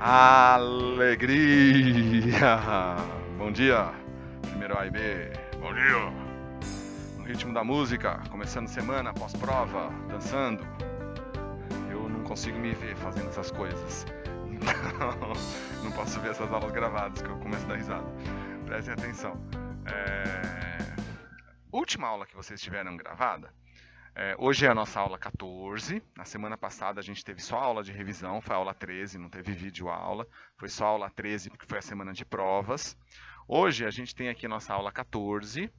Alegria! Bom dia, primeiro A e B. Bom dia! No ritmo da música, começando semana, pós-prova, dançando. Eu não consigo me ver fazendo essas coisas. Então, não posso ver essas aulas gravadas que eu começo a dar risada. Prestem atenção. Última aula que vocês tiveram gravada. Hoje é a nossa aula 14. Na semana passada a gente teve só aula de revisão, foi a aula 13, não teve vídeo aula. Foi só a aula 13 porque foi a semana de provas. Hoje a gente tem aqui a nossa aula 14,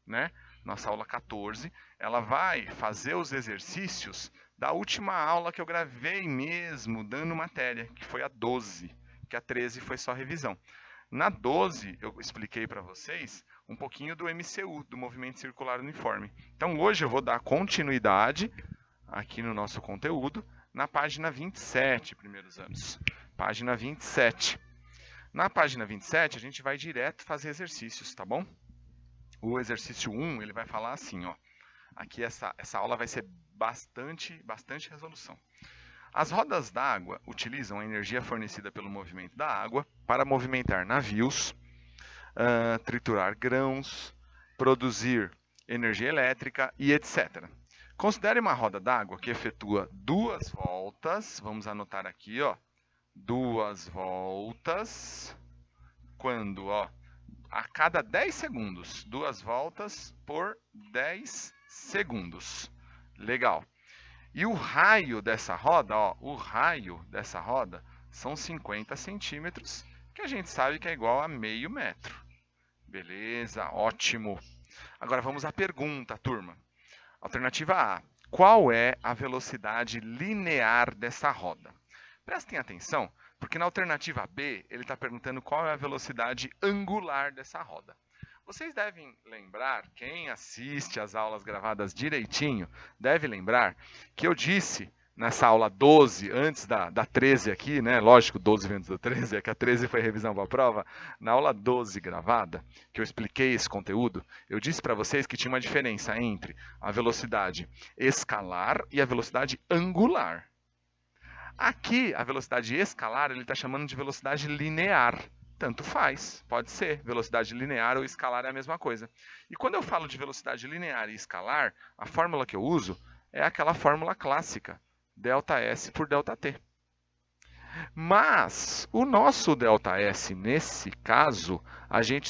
né? Nossa aula 14, ela vai fazer os exercícios da última aula que eu gravei mesmo, dando matéria, que foi a 12, que a 13 foi só revisão. Na 12, eu expliquei para vocês um pouquinho do MCU, do Movimento Circular Uniforme. Então, hoje eu vou dar continuidade aqui no nosso conteúdo, na página 27, primeiros anos. Página 27. Na página 27, a gente vai direto fazer exercícios, tá bom? O exercício 1, ele vai falar assim, ó. Aqui essa aula vai ser bastante resolução. As rodas d'água utilizam a energia fornecida pelo movimento da água para movimentar navios, triturar grãos, produzir energia elétrica e etc. Considere uma roda d'água que efetua 2 voltas, vamos anotar aqui, ó, 2 voltas, quando, ó, a cada 10 segundos, 2 voltas por 10 segundos. Legal. E o raio dessa roda, ó, o raio dessa roda são 50 centímetros, que a gente sabe que é igual a meio metro. Beleza, ótimo. Agora vamos à pergunta, turma. Alternativa A. Qual é a velocidade linear dessa roda? Prestem atenção, porque na alternativa B, ele está perguntando qual é a velocidade angular dessa roda. Vocês devem lembrar, quem assiste às aulas gravadas direitinho, deve lembrar que eu disse nessa aula 12, antes da 13 aqui, né? Lógico, 12 vezes da 13, é que a 13 foi revisão para a prova. Na aula 12 gravada, que eu expliquei esse conteúdo, eu disse para vocês que tinha uma diferença entre a velocidade escalar e a velocidade angular. Aqui, a velocidade escalar, ele está chamando de velocidade linear. Tanto faz, pode ser. Velocidade linear ou escalar é a mesma coisa. E quando eu falo de velocidade linear e escalar, a fórmula que eu uso é aquela fórmula clássica, ΔS por ΔT. Mas o nosso ΔS, nesse caso, a gente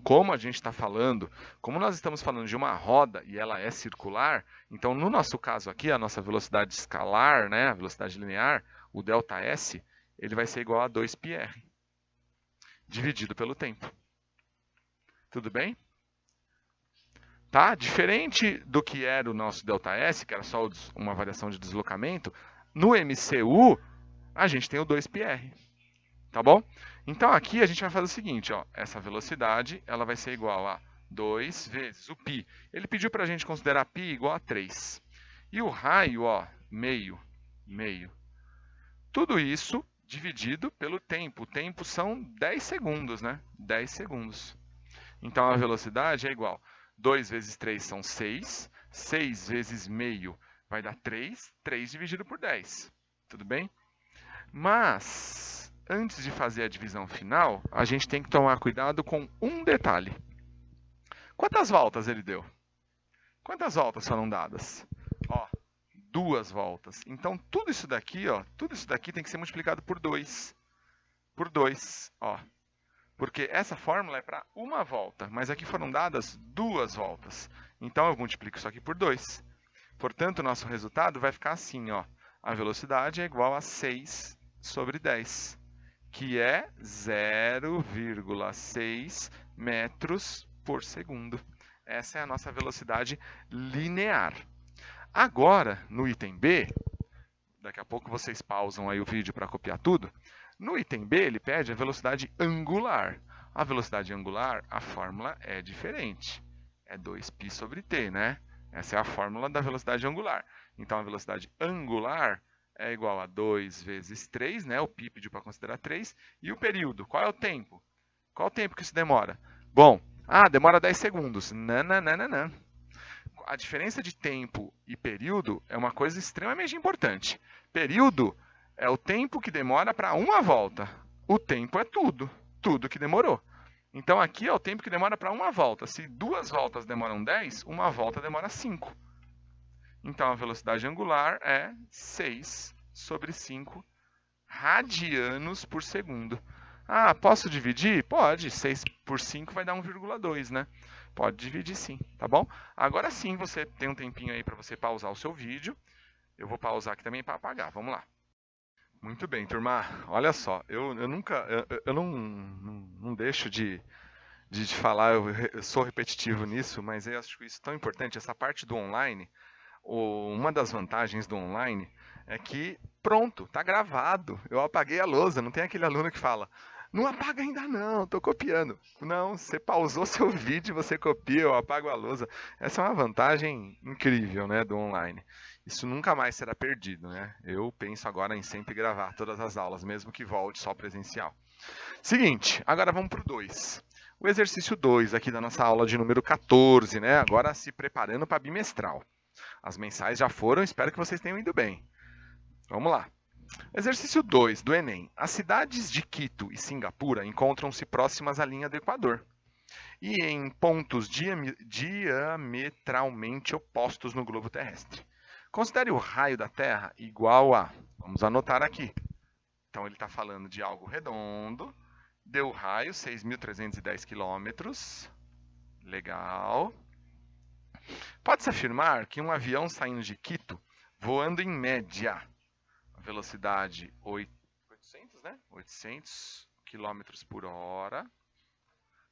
como a gente está falando, como nós estamos falando de uma roda e ela é circular, então no nosso caso aqui, a nossa velocidade escalar, né, a velocidade linear, o ΔS, ele vai ser igual a 2πr, dividido pelo tempo. Tudo bem? Tá? Diferente do que era o nosso ΔS, que era só uma variação de deslocamento, no MCU, a gente tem o 2πr. Tá bom? Então aqui a gente vai fazer o seguinte, ó, essa velocidade ela vai ser igual a 2 vezes o π. Ele pediu para a gente considerar π igual a 3. E o raio, ó, meio. Tudo isso dividido pelo tempo. O tempo são 10 segundos, né? 10 segundos. Então a velocidade é igual. 2 vezes 3 são 6. 6 vezes meio vai dar 3. 3 dividido por 10. Tudo bem? Mas, antes de fazer a divisão final, a gente tem que tomar cuidado com um detalhe. Quantas voltas ele deu? Quantas voltas foram dadas? Ó, 2 voltas. Então, tudo isso daqui, ó, tudo isso daqui tem que ser multiplicado por 2. Por 2, ó. Porque essa fórmula é para uma volta, mas aqui foram dadas 2 voltas. Então, eu multiplico isso aqui por 2. Portanto, o nosso resultado vai ficar assim, ó. A velocidade é igual a 6 sobre 10, que é 0,6 metros por segundo. Essa é a nossa velocidade linear. Agora, no item B, daqui a pouco vocês pausam aí o vídeo para copiar tudo. No item B, ele pede a velocidade angular. A velocidade angular, a fórmula é diferente. É 2π sobre t, né? Essa é a fórmula da velocidade angular. Então, a velocidade angular é igual a 2 vezes 3, né? O π pediu para considerar 3. E o período, qual é o tempo? Qual o tempo que isso demora? Bom, demora 10 segundos. Não. A diferença de tempo e período é uma coisa extremamente importante. Período É o tempo que demora para uma volta. O tempo é tudo, tudo que demorou. Então aqui é o tempo que demora para uma volta. Se 2 voltas demoram 10, uma volta demora 5. Então a velocidade angular é 6 sobre 5 radianos por segundo. Ah, posso dividir? Pode. 6 por 5 vai dar 1,2, né? Pode dividir sim, tá bom? Agora sim você tem um tempinho aí para você pausar o seu vídeo. Eu vou pausar aqui também para apagar. Vamos lá. Muito bem, turma. Olha só, eu nunca, eu não deixo de falar, eu sou repetitivo nisso, mas eu acho isso tão importante. Essa parte do online, uma das vantagens do online é que, pronto, tá gravado. Eu apaguei a lousa, não tem aquele aluno que fala, não apaga ainda não, tô copiando. Não, você pausou seu vídeo, você copia, eu apago a lousa. Essa é uma vantagem incrível, né, do online. Isso nunca mais será perdido, né? Eu penso agora em sempre gravar todas as aulas, mesmo que volte só presencial. Seguinte, agora vamos para o 2. O exercício 2 aqui da nossa aula de número 14, né? Agora se preparando para bimestral. As mensais já foram, espero que vocês tenham ido bem. Vamos lá. Exercício 2 do Enem. As cidades de Quito e Singapura encontram-se próximas à linha do Equador e em pontos diametralmente opostos no globo terrestre. Considere o raio da Terra igual a... Vamos anotar aqui. Então ele está falando de algo redondo. Deu raio, 6.310 quilômetros. Legal. Pode-se afirmar que um avião saindo de Quito, voando em média, a velocidade 800, né? 800 km por hora.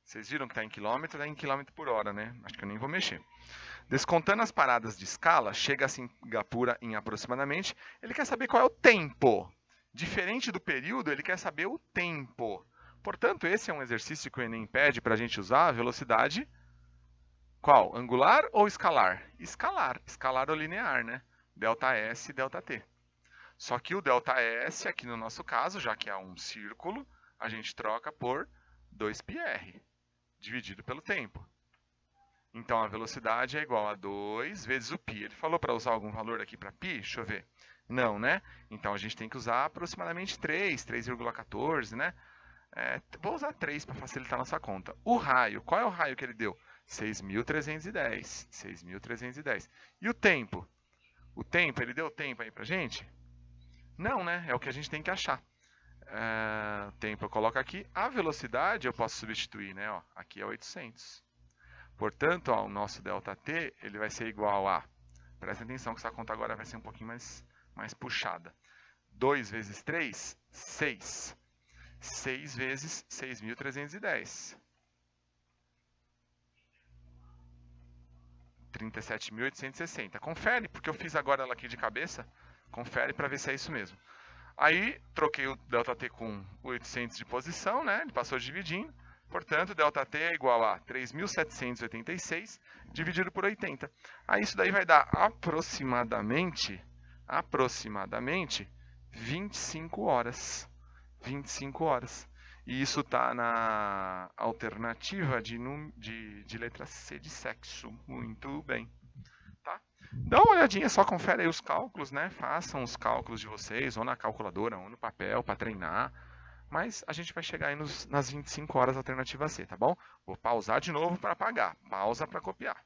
Vocês viram que está em quilômetro? Está em quilômetro por hora, né? Acho que eu nem vou mexer. Descontando as paradas de escala, chega a Singapura em aproximadamente. Ele quer saber qual é o tempo. Diferente do período, ele quer saber o tempo. Portanto, esse é um exercício que o Enem pede para a gente usar a velocidade. Qual? Angular ou escalar? Escalar. Escalar ou linear, né? Delta S e delta T. Só que o delta S, aqui no nosso caso, já que é um círculo, a gente troca por 2πr, dividido pelo tempo. Então a velocidade é igual a 2 vezes o π. Ele falou para usar algum valor aqui para π? Deixa eu ver. Não, né? Então a gente tem que usar aproximadamente 3, 3,14, né? Vou usar 3 para facilitar a nossa conta. O raio, qual é o raio que ele deu? 6.310. 6.310. E o tempo? O tempo, ele deu tempo aí pra gente? Não, né? É o que a gente tem que achar. Tempo eu coloco aqui. A velocidade eu posso substituir, né? Ó, aqui é 800. Portanto, ó, o nosso ΔT ele vai ser igual a... Presta atenção que essa conta agora vai ser um pouquinho mais puxada. 2 vezes 3, 6. 6 vezes 6.310. 37.860. Confere, porque eu fiz agora ela aqui de cabeça. Confere para ver se é isso mesmo. Aí, troquei o ΔT com 800 de posição, né? Ele passou dividindo. Portanto, ΔT é igual a 3.786 dividido por 80. Aí isso daí vai dar aproximadamente 25 horas. 25 horas. E isso está na alternativa de letra C de sexo. Muito bem. Tá? Dá uma olhadinha, só confere aí os cálculos, né? Façam os cálculos de vocês, ou na calculadora, ou no papel, para treinar. Mas a gente vai chegar aí nas 25 horas alternativa C, tá bom? Vou pausar de novo para apagar. Pausa para copiar.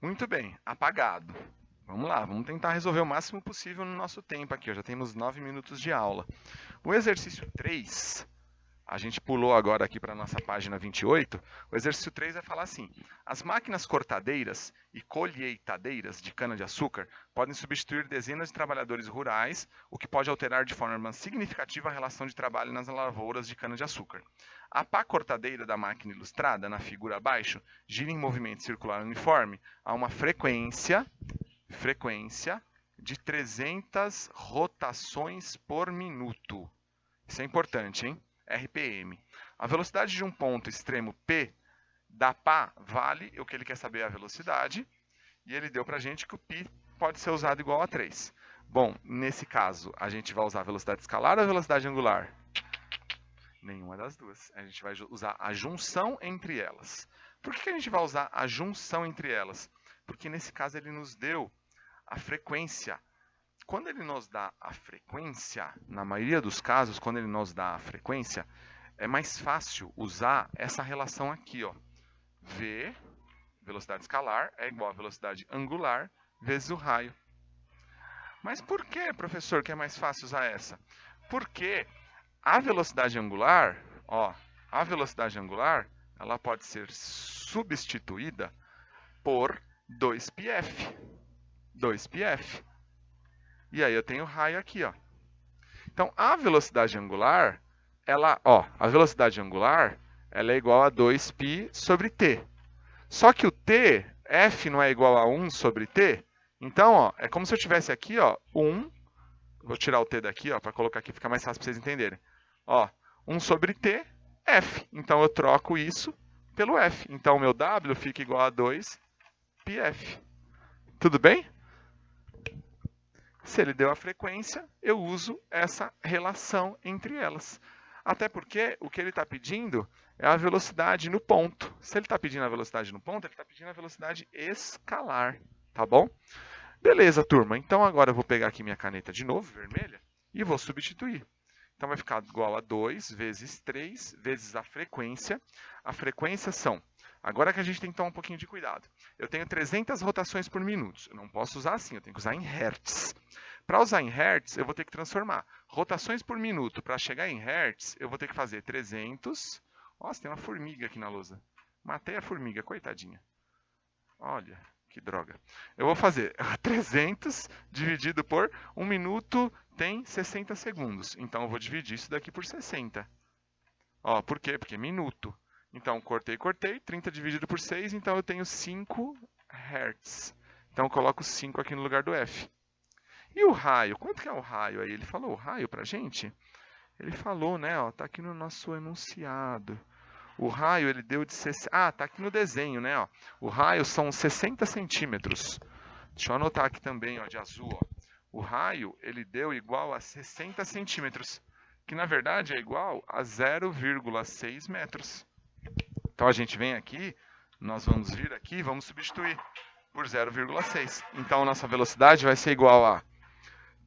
Muito bem, apagado. Vamos lá, vamos tentar resolver o máximo possível no nosso tempo aqui. Já temos 9 minutos de aula. O exercício 3, a gente pulou agora aqui para a nossa página 28. O exercício 3 vai falar assim: as máquinas cortadeiras e colheitadeiras de cana-de-açúcar podem substituir dezenas de trabalhadores rurais, o que pode alterar de forma significativa a relação de trabalho nas lavouras de cana-de-açúcar. A pá cortadeira da máquina ilustrada, na figura abaixo, gira em movimento circular uniforme a uma frequência de 300 rotações por minuto. Isso é importante, hein? RPM. A velocidade de um ponto extremo P da pá vale, o que ele quer saber é a velocidade, e ele deu pra gente que o π pode ser usado igual a 3. Bom, nesse caso, a gente vai usar a velocidade escalar ou a velocidade angular? Nenhuma das duas. A gente vai usar a junção entre elas. Por que a gente vai usar a junção entre elas? Porque nesse caso ele nos deu a frequência quando ele nos dá a frequência, na maioria dos casos, quando ele nos dá a frequência, é mais fácil usar essa relação aqui, ó. V, velocidade escalar, é igual a velocidade angular vezes o raio. Mas por que, professor, que é mais fácil usar essa? Porque a velocidade angular, ó, a velocidade angular, ela pode ser substituída por 2πf. 2πf. E aí eu tenho o raio aqui, ó. Então, a velocidade angular, a velocidade angular, ela é igual a 2π sobre t. Só que o t, f não é igual a 1 sobre t. Então, ó, é como se eu tivesse aqui, ó, 1, vou tirar o t daqui, ó, para colocar aqui, fica mais fácil para vocês entenderem. Ó, 1 sobre t, f. Então, eu troco isso pelo f. Então, o meu w fica igual a 2πf. Tudo bem? Se ele deu a frequência, eu uso essa relação entre elas. Até porque o que ele está pedindo é a velocidade no ponto. Se ele está pedindo a velocidade no ponto, ele está pedindo a velocidade escalar. Tá bom? Beleza, turma. Então agora eu vou pegar aqui minha caneta de novo, vermelha, e vou substituir. Então vai ficar igual a 2 vezes 3 vezes a frequência. A frequência são... Agora que a gente tem que tomar um pouquinho de cuidado. Eu tenho 300 rotações por minuto. Eu não posso usar assim, eu tenho que usar em hertz. Para usar em hertz, eu vou ter que transformar rotações por minuto. Para chegar em hertz, eu vou ter que fazer 300... Nossa, tem uma formiga aqui na lousa. Matei a formiga, coitadinha. Olha, que droga. Eu vou fazer 300 dividido por 1 minuto tem 60 segundos. Então, eu vou dividir isso daqui por 60. Ó, por quê? Porque é minuto. Então, cortei, 30 dividido por 6, então eu tenho 5 Hz. Então, eu coloco 5 aqui no lugar do F. E o raio? Quanto que é o raio aí? Ele falou o raio pra gente? Ele falou, né? Ó, tá aqui no nosso enunciado. O raio, ele deu de... Ah, tá aqui no desenho, né? Ó. O raio são 60 centímetros. Deixa eu anotar aqui também, ó, de azul. Ó. O raio, ele deu igual a 60 centímetros. Que, na verdade, é igual a 0,6 metros. Então, a gente vem aqui, nós vamos vir aqui e vamos substituir por 0,6. Então, a nossa velocidade vai ser igual a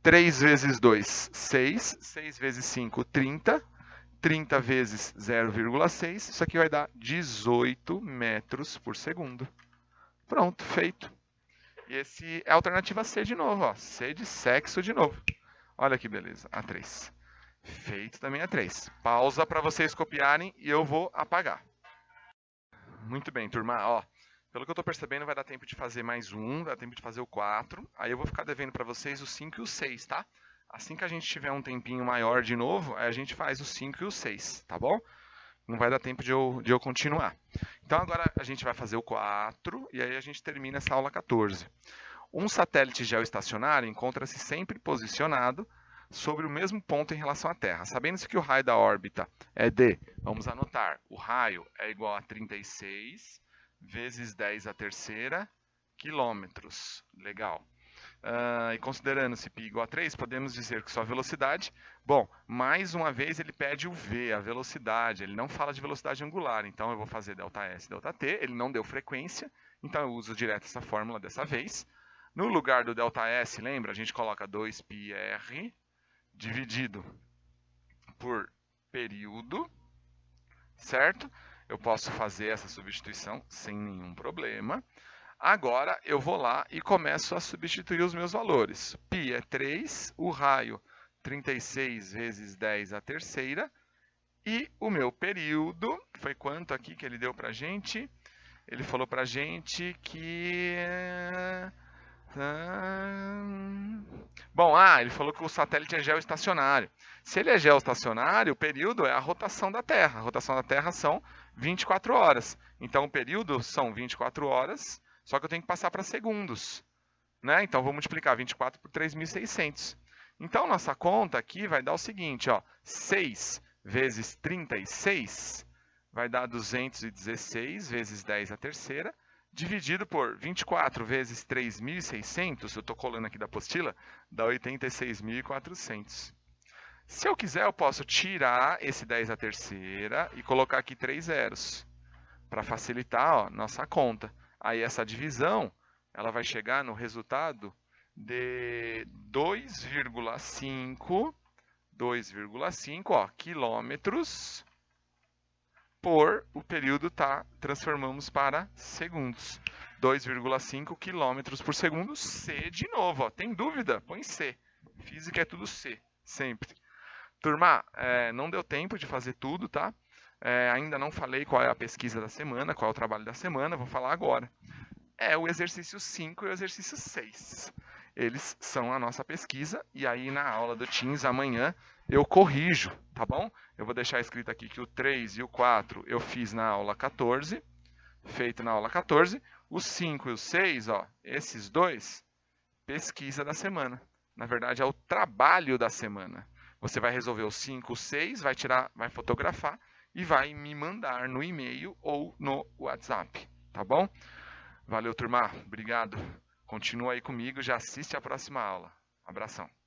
3 vezes 2, 6. 6 vezes 5, 30. 30 vezes 0,6. Isso aqui vai dar 18 metros por segundo. Pronto, feito. E esse é a alternativa C de novo. Ó. C de sexo de novo. Olha que beleza. A3. Feito também A3. Pausa para vocês copiarem e eu vou apagar. Muito bem, turma. Ó, pelo que eu estou percebendo, vai dar tempo de fazer mais um, dá tempo de fazer o 4. Aí eu vou ficar devendo para vocês o 5 e o 6, tá? Assim que a gente tiver um tempinho maior de novo, aí a gente faz o 5 e o 6, tá bom? Não vai dar tempo de eu continuar. Então agora a gente vai fazer o 4 e aí a gente termina essa aula 14. Um satélite geoestacionário encontra-se sempre posicionado sobre o mesmo ponto em relação à Terra. Sabendo-se que o raio da órbita é de, vamos anotar, o raio é igual a 36 vezes 10 à terceira quilômetros. Legal. E considerando-se π igual a 3, podemos dizer que sua velocidade... Bom, mais uma vez ele pede o v, a velocidade. Ele não fala de velocidade angular, então eu vou fazer ΔS, ΔT. Ele não deu frequência, então eu uso direto essa fórmula dessa vez. No lugar do ΔS, lembra? A gente coloca 2πr dividido por período, certo? Eu posso fazer essa substituição sem nenhum problema. Agora eu vou lá e começo a substituir os meus valores. π é 3, o raio 36 vezes 10 à terceira. E o meu período, foi quanto aqui que ele deu para a gente? Ele falou para a gente que... Bom, ele falou que o satélite é geoestacionário. Se ele é geoestacionário, o período é a rotação da Terra. A rotação da Terra são 24 horas. Então, o período são 24 horas, só que eu tenho que passar para segundos. Né? Então, vou multiplicar 24 por 3.600. Então, nossa conta aqui vai dar o seguinte, ó, 6 vezes 36 vai dar 216 vezes 10 à terceira, dividido por 24 vezes 3.600, eu estou colando aqui da apostila, dá 86.400. Se eu quiser, eu posso tirar esse 10 à terceira e colocar aqui 3 zeros, para facilitar, ó, nossa conta. Aí essa divisão, ela vai chegar no resultado de 2,5 quilômetros por o período, tá? Transformamos para segundos. 2,5 quilômetros por segundo, C de novo, ó. Tem dúvida? Põe C. Física é tudo C, sempre. Turma, não deu tempo de fazer tudo, tá? Ainda não falei qual é a pesquisa da semana, qual é o trabalho da semana, vou falar agora. É o exercício 5 e o exercício 6. Eles são a nossa pesquisa, e aí na aula do Teams amanhã eu corrijo, tá bom? Eu vou deixar escrito aqui que o 3 e o 4 eu fiz na aula 14, feito na aula 14. O 5 e o 6, ó, esses dois, pesquisa da semana. Na verdade, é o trabalho da semana. Você vai resolver o 5, o 6, vai tirar, vai fotografar e vai me mandar no e-mail ou no WhatsApp, tá bom? Valeu, turma. Obrigado. Continua aí comigo, já assiste a próxima aula. Abração.